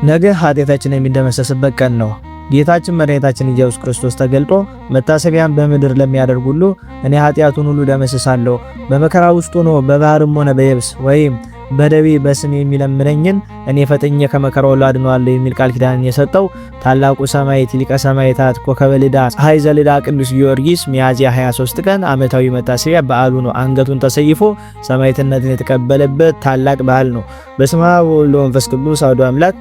ነገ ኃጢአታችን የሚደመሰስበት ቀን ነው። ጌታችን መድኃኒታችን ኢየሱስ ክርስቶስ ተገልጦ መታሰቢያን በምድር ለሚያደርግ ሁሉ እኔ ኃጢአቱን ሁሉ ደመስሳለሁ፣ በመከራ ውስጥ ሆኖ በባህርም ሆነ በየብስ ወይም በደዌ በስሜ የሚለምነኝን እኔ ፈጥኜ ከመከራው ሁሉ አድነዋለሁ የሚል ቃል ኪዳን የሰጠው ታላቁ ሰማዕት ሊቀ ሰማዕታት ኮከበ ልዳ ፀሐይ ዘልዳ ቅዱስ ጊዮርጊስ ሚያዝያ 23 ቀን ዓመታዊ መታሰቢያ በዓሉ ነው። አንገቱን ተሰይፎ ሰማዕትነትን የተቀበለበት ታላቅ በዓል ነው። በስመ አብ ወወልድ ወመንፈስ ቅዱስ አሐዱ አምላክ።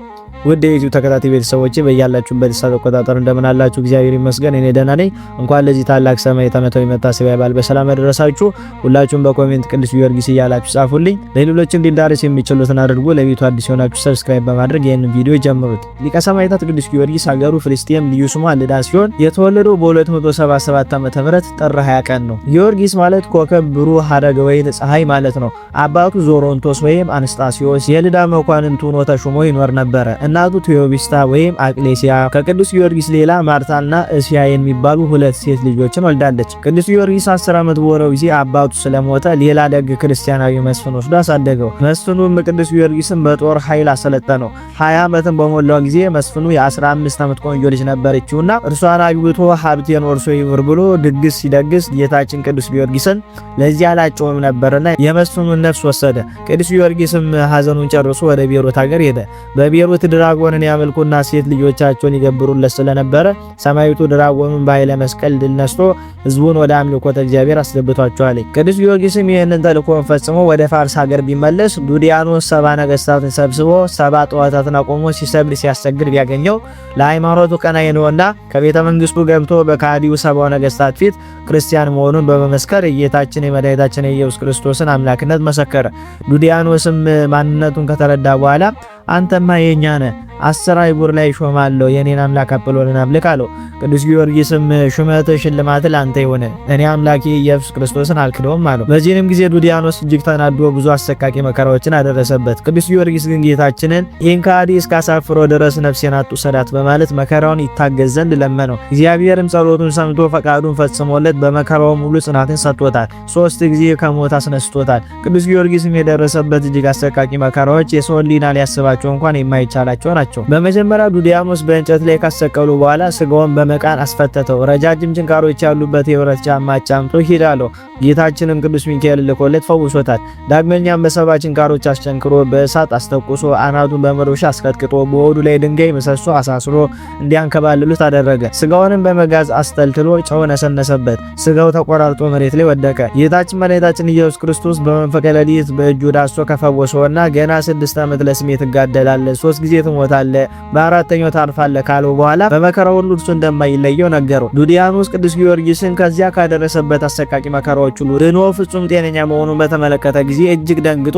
ውድ የዩቲዩብ ተከታታይ ቤተሰቦቼ በያላችሁበት ሰዓት አቆጣጠር እንደምን አላችሁ? እግዚአብሔር ይመስገን እኔ ደህና ነኝ። እንኳን ለዚህ ታላቅ ሰማዕት ዓመታዊ መታሰቢያ በዓል በሰላም አደረሳችሁ። ሁላችሁም በኮሜንት ቅዱስ ጊዮርጊስ እያላችሁ ጻፉልኝ። ለሌሎች እንዲዳረስ የሚችሉትን አድርጉ። ለቤቱ አዲስ የሆናችሁ ሰብስክራይብ በማድረግ ይህንን ቪዲዮ ጀምሩት። ሊቀ ሰማዕታት ቅዱስ ጊዮርጊስ ሀገሩ ፍልስጤም ልዩ ስሟ ልዳ ሲሆን የተወለደው በ277 ዓ.ም ጥር 20 ቀን ነው። ጊዮርጊስ ማለት ኮከብ፣ ብሩህ፣ ሐረገ ወይን፣ ፀሐይ ማለት ነው። አባቱ ዞሮንቶስ ወይም አንስጣሲዮስ የልዳ መኳንንት ሆኖ ተሾሞ ይኖር ነበረ። እናቱ ቴዎቢስታ ወይም አቅሌሲያ ከቅዱስ ጊዮርጊስ ሌላ ማርታና እስያ የሚባሉ ሁለት ሴት ልጆችን ወልዳለች። ቅዱስ ጊዮርጊስ 10 ዓመት በሆነው ጊዜ አባቱ ስለሞተ ሌላ ደግ ክርስቲያናዊ መስፍን ወስዶ አሳደገው። መስፍኑም ቅዱስ ጊዮርጊስን በጦር ኃይል አሰለጠነው። 20 ዓመትን በሞላው ጊዜ መስፍኑ የ15 ዓመት ቆንጆ ልጅ ነበረችውና እርሷን አግብቶ ሀብቴን ወርሶ ይኑር ብሎ ድግስ ሲደግስ ጌታችን ቅዱስ ጊዮርጊስን ለዚህ አላጨውም ነበርና የመስፍኑን ነፍስ ወሰደ። ቅዱስ ጊዮርጊስም ሐዘኑን ጨርሶ ወደ ቤሮት ሀገር ሄደ። በቤሮት ድራጎንን ያመልኩና ሴት ልጆቻቸውን ይገብሩለት ስለነበረ ሰማዕቱ ድራጎኑን በኃይለ መስቀል ድል ነስቶ ሕዝቡን ወደ አምልኮተ እግዚአብሔር አስገብቷቸዋል። ቅዱስ ጊዮርጊስም ይህንን ተልእኮን ፈጽሞ ወደ ፋርስ ሀገር ቢመለስ ዱዲያኖስ 70 ነገስታትን ሰብስቦ 70 ጣዖታትን አቆሞ ሲሰግድ ሲያሰግድ ቢያገኘው ለሃይማኖቱ ቀናኢ ነውና ከቤተ መንግስቱ ገብቶ በካዲው 70 ነገስታት ፊት ክርስቲያን መሆኑን በመመስከር የጌታችን የመድኃኒታችን የኢየሱስ ክርስቶስን አምላክነት መሰከረ። ዱዲያኖስም ማንነቱን ከተረዳ በኋላ አንተማ የኛ ነህ፣ 10 አይጉር ላይ ሾማለሁ፣ የኔን አምላክ አጵሎንን አምልክ አለው። ቅዱስ ጊዮርጊስም ሹመት ሽልማት ላንተ ይሁን፣ እኔ አምላኬ ኢየሱስ ክርስቶስን አልክደውም አለው። በዚህንም ጊዜ ዱዲያኖስ እጅግ ተናዶ ብዙ አሰቃቂ መከራዎችን አደረሰበት። ቅዱስ ጊዮርጊስ ግን ጌታችንን ይህን ከሃዲ እስካሳፍረው ድረስ ነፍሴን አትውሰዳት በማለት መከራውን ይታገዝ ዘንድ ለመነው። እግዚአብሔርም ጸሎቱን ሰምቶ ፈቃዱን ፈጽሞለት በመከራው ሙሉ ጽናትን ሰጥቶታል። 3 ጊዜ ከሞት አስነስቶታል። ቅዱስ ጊዮርጊስም የደረሰበት እጅግ አሰቃቂ መከራዎች የሰው ሕሊና ሊያስባቸው እንኳን የማይቻላቸው ናቸው። በመጀመሪያ ዱዲያኖስ በእንጨት ላይ ካሰቀሉ በኋላ ስጋውን በመቃን አስፈተተው። ረጃጅም ጭንካሮች ያሉበት የብረት ጫማ ጫምቶ ሂድ አለው። ጌታችንም ቅዱስ ሚካኤል ልኮለት ፈውሶታል። ዳግመኛም በ70 ጭንካሮች አስጨንክሮ በእሳት አስተቁሶ አናቱን በመዶሻ አስቀጥቅጦ በሆዱ ላይ ድንጋይ ምሰሶ አሳስሮ እንዲያንከባልሉት አደረገ። ስጋውንም በመጋዝ አስጠልትሎ ጨው ነሰነሰበት። ስጋው ተቆራርጦ መሬት ላይ ወደቀ። ጌታችን መድኃኒታችን ኢየሱስ ክርስቶስ በመንፈቀ ሌሊት በእጁ ዳሶ ከፈወሰውና ገና 6 ዓመት ለስሜ ትጋደላለህ፣ 3 ጊዜ ትሞታለህ፣ በአራተኛው ታርፋለህ ካለው በኋላ በመከራው ሁሉ እርሱ እንደማይለየው ነገረው። ዱዲያኖስ ቅዱስ ጊዮርጊስን ከዚያ ካደረሰበት አሰቃቂ መከራዎች ሁሉ ድኖ ፍጹም ጤነኛ መሆኑን በተመለከተ ጊዜ እጅግ ደንግጦ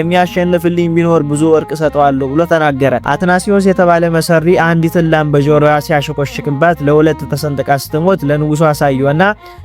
የሚያሸንፍልኝ ቢኖር ብዙ ወርቅ ሰጠዋለሁ ብሎ ተናገረ። አትናሲዮስ የተባለ መሰሪ አንዲትን ላም በጆሮዋ ሲያሸቆሽቅባት ለሁለት ተሰንጥቃ ስትሞት ለንጉሱ አሳየውና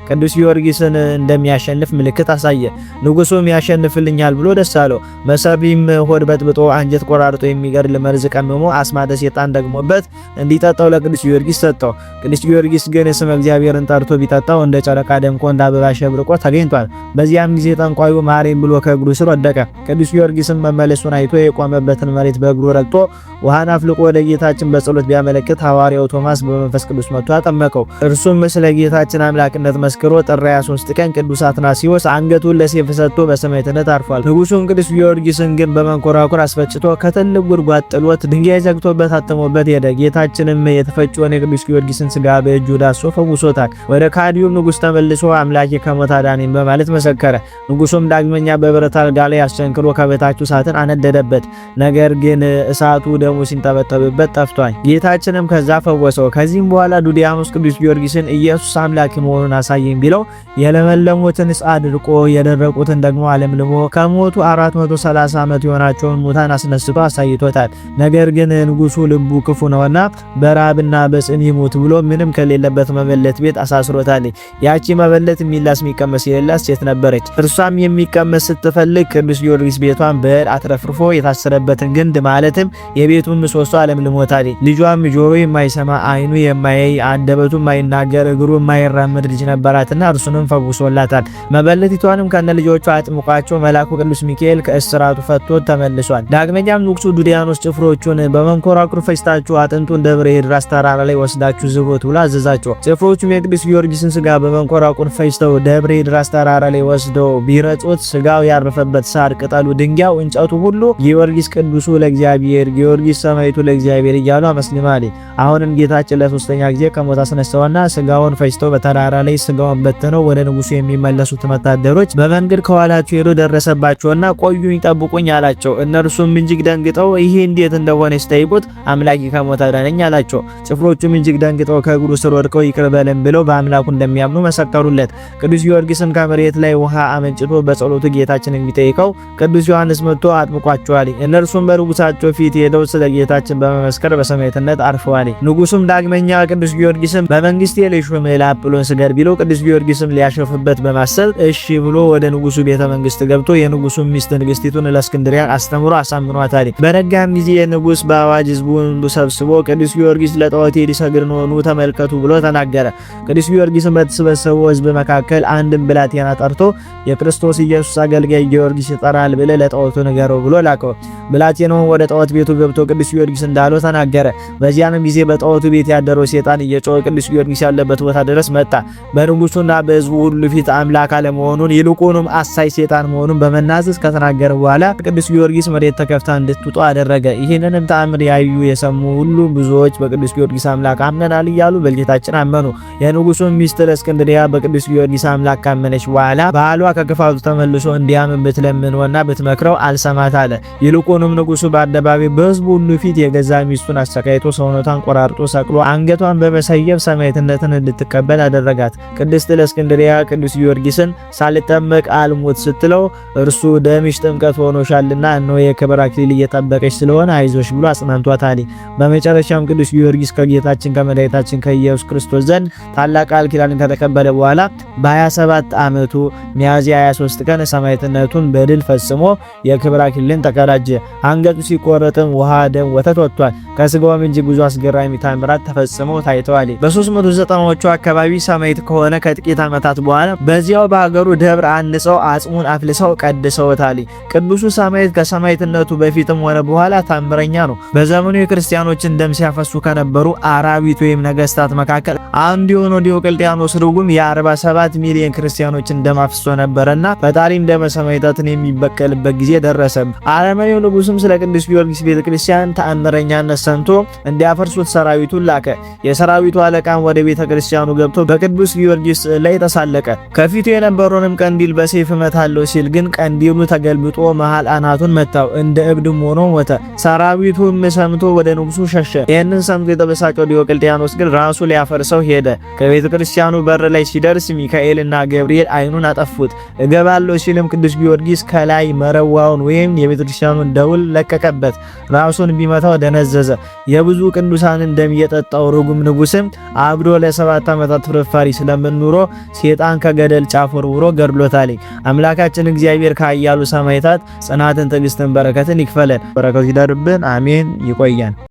ቅዱስ ጊዮርጊስን እንደሚያሸንፍ ምልክት አሳየ። ንጉሱም ያሸንፍልኛል ብሎ ደስ አለው። መሰሪም ሆድ በጥብጦ አንጀት ቆራርጦ የሚገድል መርዝ ቀምሞ አስማተ ሰይጣን ደግሞበት እንዲጠጣው ለቅዱስ ጊዮርጊስ ሰጠው። ቅዱስ ጊዮርጊስ ግን ስመ እግዚአብሔርን ጠርቶ ቢጠጣው እንደ ጨረቃ ደምቆ እንደ አበባ ሸብርቆ ተገኝቷል። በዚያም ጊዜ ጠንቋዩ ማሬም ብሎ ከእግሩ ስር ወደቀ። ቅዱስ ጊዮርጊስም መመለሱን አይቶ የቆመበትን መሬት በእግሩ ረግጦ ውሃን አፍልቆ ወደ ጌታችን በጸሎት ቢያመለክት ሐዋርያው ቶማስ በመንፈስ ቅዱስ መጥቶ አጠመቀው። እርሱም ስለ ጌታችን አምላክነት መስክሮ ጥር 23 ቀን ቅዱስ አትናሲዮስ አንገቱን ለሰይፍ ሰጥቶ በሰማዕትነት አርፏል። ንጉሱን ቅዱስ ጊዮርጊስን ግን በመንኮራኩር አስፈጭቶ ከትልቅ ጉድጓድ ጥሎት ድንጋይ ዘግቶበት አጥሞበት ሄደ። ጌታችንም የተፈጨውን የቅዱስ ጊዮርጊስን ስጋ በእጁ ዳሶ ፈውሶታል። ወደ ካዲውም ንጉስ ተመልሶ አምላኬ ከሞት አዳነኝ በማለት መሰከረ። ንጉሱም ዳግመኛ በብረት አልጋ ላይ አስቸንክሮ ከበታቹ እሳትን አነደደበት። ነገር ግን እሳቱ ደሙ ሲንጠበጠብበት ጠፍቷል። ጌታችንም ከዛ ፈወሰው። ከዚህም በኋላ ዱዲያኖስ ቅዱስ ጊዮርጊስን ኢየሱስ አምላክ መሆኑን አሳየኝ ቢለው የለመለሙትን አድርቆ የደረቁትን ደግሞ አለምልሞ ከሞቱ 430 ዓመት የሆናቸውን ሙታን አስነስቶ አሳይቶታል። ነገር ግን ንጉሱ ልቡ ክፉ ነውና በራብና በጽን ይሙት ብሎ ምንም ከሌለበት መበለት ቤት አሳስሮታል። ያቺ መበለት የሚላስ የሚቀመስ የሌላት ሴት ነበረች። እርሷም የሚቀመስ ስትፈልግ ቅዱስ ጊዮርጊስ ቤቷን በእድ አትረፍርፎ የታሰረበትን ግንድ ማለትም የቤቱን ምሰሶ አለምልሞታል። ልጇም ጆሮ የማይሰማ አይኑ የማያይ አንደበቱ የማይናገር እግሩ የማይራመድ ልጅ ነበራትና እርሱንም ፈውሶላታል። መበለቲቷንም ከነ ልጆቿ አጥምቋቸው መልአኩ ቅዱስ ሚካኤል ከእስራቱ ፈቶ ተመልሷል። ዳግመኛም ንጉሱ ዱዲያኖስ ጭፍሮቹን በመንኮራኩር ፈጭታችሁ አጥንቱን ደብረ ኤድራስ ተራራ ላይ ወስዳችሁ ዝሩት ብሎ አዘዛቸው። ጭፍሮቹም የቅዱስ ጊዮርጊስን ስጋ በመንኮራኩር ፈጭተው ደብረ ኤድራስ ተራራ ላይ ወስደው ቢረጩት ስጋው ያረፈበት ሳር፣ ቅጠሉ፣ ድንጋዩ፣ እንጨቱ ሁሉ ጊዮርጊስ ቅዱሱ ለእግዚአብሔር፣ ጊዮርጊስ ሰማዕቱ ለእግዚአብሔር እያሉ አመስግነዋል። አሁንም ጌታችን ለሶስተኛ ጊዜ ከሞት አስነሳውና ስጋውን ፈጭተው በተራራ ላይ ስጋውን በትነው ወደ ንጉሱ የሚመለሱት ወታደሮች በመንገድ ከኋላቸው ሄዶ ደረሰባቸውና ቆዩኝ ጠብቁኝ አላቸው። እነርሱም እጅግ ደንግጠው ይሄ እንዴት እንደሆነ ሲጠይቁት አምላኬ ከሞት አዳነኝ አላቸው። ጭፍሮቹም እጅግ ደንግጠው ከእግሩ ስር ወድቀው ይቅር በለን ብለው በአምላኩ እንደሚያምኑ መሰከሩለት። ቅዱስ ጊዮርጊስም ከመሬት ላይ ውሃ አመንጭቶ በጸሎቱ ጌታችን የሚጠይቀው ቅዱስ ዮሐንስ መጥቶ አጥምቋቸዋል። እነርሱም በንጉሳቸው ፊት ሄደው ስለ ጌታችን በመመስከር በሰማዕትነት አርፈዋል። ንጉሱም ዳግመኛ ቅዱስ ጊዮርጊስም በመንግስቴ ልሹም ለአጵሎን ስገድ ቢለው ቅዱስ ጊዮርጊስም ሊያሸፍበት በማሰብ እሺ ብሎ ወደ ንጉሱ ቤተ መንግስት ገብቶ የንጉሱን ሚስት ንግስቲቱን ለእስክንድርያ አስተምሮ አሳምኗታል። በነጋም ጊዜ ንጉስ በአዋጅ ህዝቡን ሰብስቦ ቅዱስ ጊዮርጊስ ለጣዖት ሊሰግድ ነው፣ ኑ ተመልከቱ ብሎ ተናገረ። ቅዱስ ጊዮርጊስም በተሰበሰበው ህዝብ መካከል አንድም ብላቴና ጠርቶ የክርስቶስ ኢየሱስ አገልጋይ ጊዮርጊስ ይጠራል ብለ ለጣዖቱ ንገረው ብሎ ላከው። ብላቴናው ወደ ጣዖት ቤቱ ገብቶ ቅዱስ ጊዮርጊስ እንዳለው ተናገረ። በዚያንም ጊዜ በጣዖቱ ቤት ያደረው ሰይጣን እየጮኸ ቅዱስ ጊዮርጊስ ያለበት ቦታ ድረስ መጣ። በንጉሱና በህዝቡ ሁሉ ፊት አምላክ አለመሆኑን ይልቁንም አሳይ ሰይጣን መሆኑን በመናዘዝ ከተናገረ በኋላ ቅዱስ ጊዮርጊስ መሬት ተከፍታ እንድትውጣ አደረገ። ይህንንም ተአምር ያዩ የሰሙ ሁሉ ብዙዎች በቅዱስ ጊዮርጊስ አምላክ አምነናል እያሉ በጌታችን አመኑ። የንጉሱን ሚስት ለእስክንድርያ በቅዱስ ጊዮርጊስ አምላክ ካመነች በኋላ ባሏ ከክፋቱ ተመልሶ እንዲያምን ብትለምነውና ብትመክረው አልሰማት አለ። ይልቁንም ንጉሱ በአደባባይ በህዝቡ ሁሉ ፊት የገዛ ሚስቱን አሰቃይቶ ሰውነቷን ቆራርጦ ሰቅሎ አንገቷን በመሰየፍ ሰማዕትነትን እንድትቀበል አደረጋት። ቅድስት ለእስክንድርያ ቅዱስ ጊዮርጊስን ሳልጠመቅ አልሞት ስትለው እርሱ ደምሽ ጥምቀት ሆኖሻልና እነሆ የክብር አክሊል እየጠበቀች ስለሆነ አይዞሽ ብሎ አጽናንቷታል። በመጨረሻም ቅዱስ ጊዮርጊስ ከጌታችን ከመድኃኒታችን ከኢየሱስ ክርስቶስ ዘንድ ታላቅ ቃል ኪዳንን ከተቀበለ በኋላ በ27 ዓመቱ ሚያዝያ 23 ቀን ሰማዕትነቱን በድል ፈጽሞ የክብር አክሊልን ተቀዳጀ። አንገቱ ሲቆረጥም ውሃ፣ ደም፣ ወተት ወጥቷል። ከስጋውም እጅግ ብዙ አስገራሚ ታምራት ተፈጽመው ታይተዋል። በ390ዎቹ አካባቢ ሰማዕት ከሆነ ከጥቂት ዓመታት በኋላ በዚያው በሀገሩ ደብር አንጸው አጽሙን አፍልሰው ቀድሰውታል። ቅዱሱ ሰማዕት ከሰማዕትነቱ በፊትም ሆነ በኋላ ታምረኛ ነው። በዘመኑ የክርስቲያኖችን ደም ሲያፈሱ ከነበሩ አራዊት ወይም ነገስታት መካከል አንዱ የሆነው ዲዮቅልጥያኖስ ርጉም የ47 ሚሊዮን ክርስቲያኖችን ደም አፍሶ ነበርና ፈጣሪም ደመ ሰማዕታትን የሚበቀልበት ጊዜ ደረሰ። አረመኔው ንጉስም ስለ ቅዱስ ጊዮርጊስ ቤተክርስቲያን ተአምረኛነት ሰምቶ እንዲያፈርሱት ሰራዊቱን ላከ። የሰራዊቱ አለቃም ወደ ቤተክርስቲያኑ ገብቶ በቅዱስ ጊዮርጊስ ላይ ተሳለቀ። ከፊቱ የነበረውንም ቀንዲል በሰይፍ እመታለሁ ሲል ግን ቀንዲሉ ተገልብጦ መሃል አናቱን መታው። እንደ እብድም ሆኖ ሞተ። ሰራዊቱም ሰምቶ ወደ ንጉሱ ሸሸ። ይህንን ሰምቶ የተበሳጨው ዲዮቅልጥያኖስ ግን ራሱ ሊያፈርሰው ሄደ። ከቤተክርስቲያኑ በር ላይ ሲደርስ ሚካኤልና ገብርኤል አይኑን አጠፉት። እገባለሁ ሲልም ቅዱስ ጊዮርጊስ ከላይ መረዋውን ወይም የቤተክርስቲያኑን ደውል ለቀቀበት። ራሱን ቢመታው ደነዘዘ። የብዙ ቅዱሳንን ደም የጠጣው ርጉም ንጉስም አብዶ ለ7 ዓመታት ፍርፋሪ ስለምንኖሮ ሰይጣን ከገደል ጫፍ ወርውሮ ገድሎታል። አምላካችን እግዚአብሔር ከኃያሉ ሰማዕታት ጽናትን፣ ትዕግስትን፣ በረከትን ይክፈለን። በረከቱ ይደርብን። አሜን። ይቆየን።